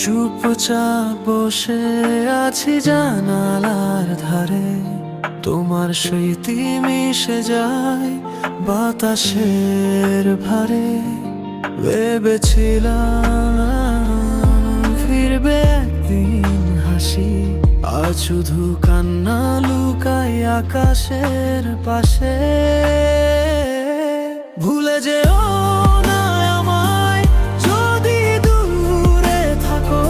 চুপচাপ বসে আছি জানালার ধারে, তোমার স্মৃতি মিশে যায় বাতাসের ভারে। ভেবেছিলাম ফিরবে একদিন হাসি, আজ শুধু কান্না লুকাই আকাশের পাশে। ভুলে যেও না আমায় যদি দূরে থাকো,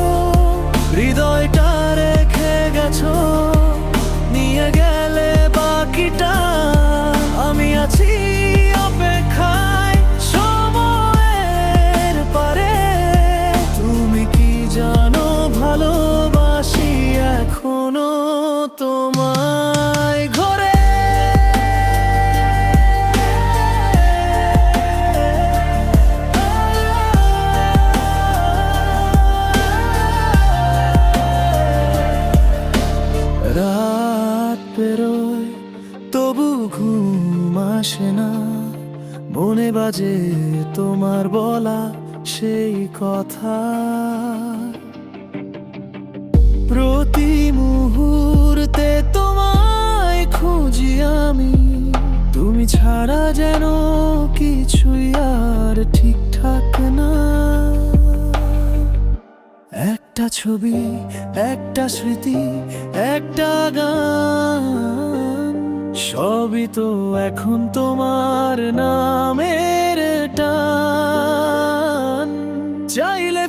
হৃদয়টা রেখে গেছো, নিয়ে গেলে বাকিটা। আমি আছি অপেক্ষায় সময়ের পারে, তুমি কি জানো ভালোবাসি এখনো তোমায় ঘরে। রাত পেরোয় তবু ঘুম আসে না, মনে বাজে তোমার বলা সেই কথা। প্রতি মুহূর্তে তোমায় খুঁজি আমি, তুমি ছাড়া যেন কিছুই আর ঠিকঠাক না। একটা ছবি, একটা স্মৃতি, একটা গান, সবই তো এখন তোমার নামের টান। চাইলে